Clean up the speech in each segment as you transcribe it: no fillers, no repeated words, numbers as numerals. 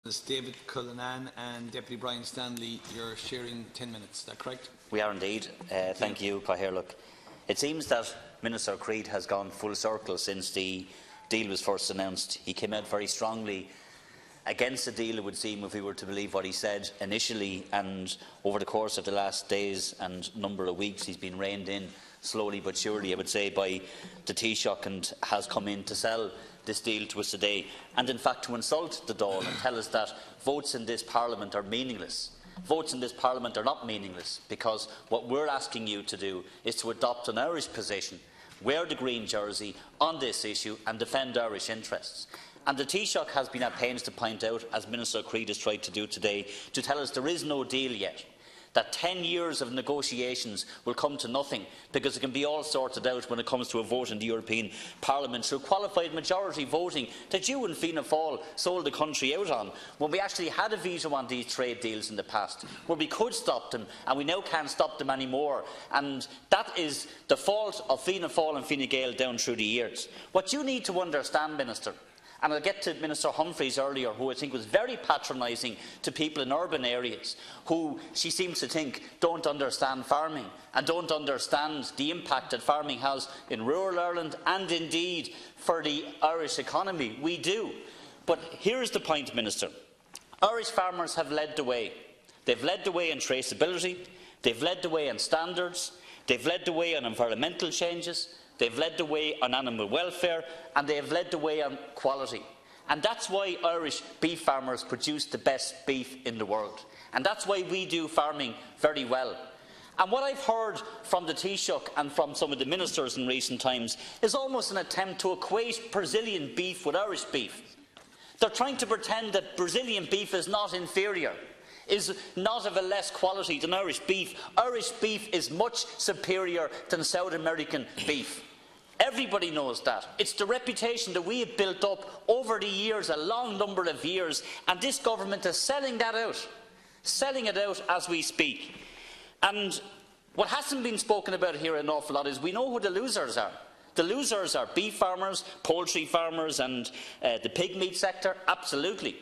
David Cullinane and Deputy Brian Stanley, you're sharing 10 minutes. Is that correct? We are indeed. Thank you, Cathaoirleach. Look, it seems that Minister Creed has gone full circle since the deal was first announced. He came out very strongly against the deal, it would seem, if we were to believe what he said initially, and over the course of the last days and number of weeks he's been reined in slowly but surely, I would say, by the Taoiseach, and has come in to sell this deal to us today, and in fact to insult the Dáil and tell us that votes in this Parliament are meaningless. Votes in this Parliament are not meaningless, because what we're asking you to do is to adopt an Irish position, wear the green jersey on this issue and defend Irish interests. And the Taoiseach has been at pains to point out, as Minister Creed has tried to do today, to tell us there is no deal yet, that 10 years of negotiations will come to nothing, because it can be all sorted out when it comes to a vote in the European Parliament through qualified majority voting that you and Fianna Fáil sold the country out on, when we actually had a veto on these trade deals in the past, where we could stop them and we now can't stop them anymore. And that is the fault of Fianna Fáil and Fine Gael down through the years. What you need to understand, Minister, and I'll get to Minister Humphreys earlier, who I think was very patronising to people in urban areas, who she seems to think don't understand farming and don't understand the impact that farming has in rural Ireland and indeed for the Irish economy. We do. But here's the point, Minister. Irish farmers have led the way. They've led the way in traceability, they've led the way in standards, they've led the way on environmental changes, they've led the way on animal welfare, and they have led the way on quality. And that's why Irish beef farmers produce the best beef in the world. And that's why we do farming very well. And what I've heard from the Taoiseach and from some of the ministers in recent times is almost an attempt to equate Brazilian beef with Irish beef. They're trying to pretend that Brazilian beef is not inferior, is not of a less quality than Irish beef. Irish beef is much superior than South American beef. Everybody knows that. It's the reputation that we have built up over the years, a long number of years, and this government is selling that out. Selling it out as we speak. And what hasn't been spoken about here an awful lot is we know who the losers are. The losers are beef farmers, poultry farmers and the pig meat sector, absolutely.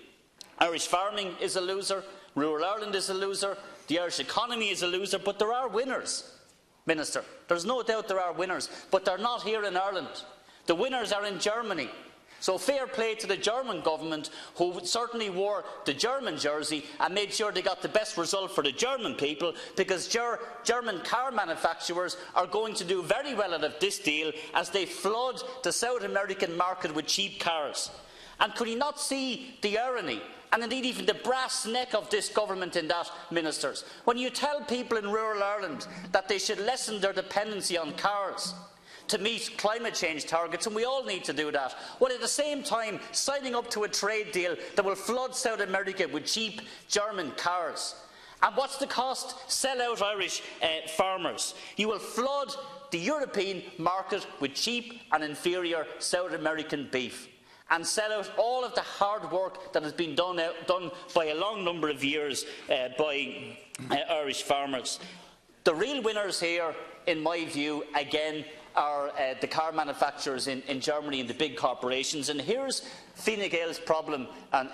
Irish farming is a loser, rural Ireland is a loser, the Irish economy is a loser, but there are winners. Minister, there's no doubt there are winners, but they're not here in Ireland. The winners are in Germany. So fair play to the German government, who certainly wore the German jersey and made sure they got the best result for the German people, because German car manufacturers are going to do very well out of this deal as they flood the South American market with cheap cars. And could he not see the irony, and indeed even the brass neck of this government in that, Ministers? When you tell people in rural Ireland that they should lessen their dependency on cars to meet climate change targets, and we all need to do that, while at the same time signing up to a trade deal that will flood South America with cheap German cars. And what's the cost? Sell out Irish farmers. You will flood the European market with cheap and inferior South American beef, and sell out all of the hard work that has been done by a long number of years by Irish farmers. The real winners here, in my view, again, are the car manufacturers in Germany and the big corporations. And here's Fine Gael's problem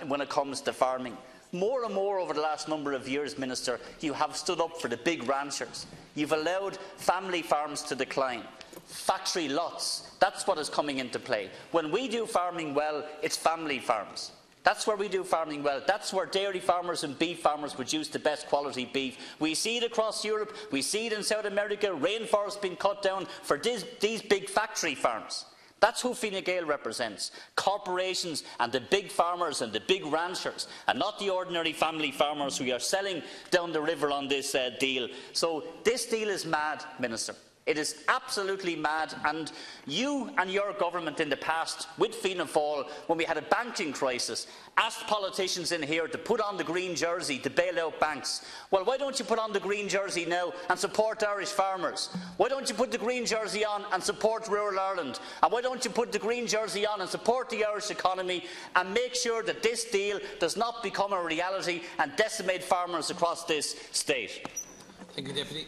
when it comes to farming. More and more over the last number of years, Minister, you have stood up for the big ranchers. You've allowed family farms to decline. Factory lots, that's what is coming into play. When we do farming well, it's family farms. That's where we do farming well. That's where dairy farmers and beef farmers produce the best quality beef. We see it across Europe, we see it in South America, rainforests being cut down for these big factory farms. That's who Fine Gael represents, corporations and the big farmers and the big ranchers, and not the ordinary family farmers who are selling down the river on this deal. So this deal is mad, Minister. It is absolutely mad, and you and your government in the past, with Fianna Fáil, when we had a banking crisis, asked politicians in here to put on the green jersey to bail out banks. Well, why don't you put on the green jersey now and support Irish farmers? Why don't you put the green jersey on and support rural Ireland? And why don't you put the green jersey on and support the Irish economy and make sure that this deal does not become a reality and decimate farmers across this state? Thank you, Deputy.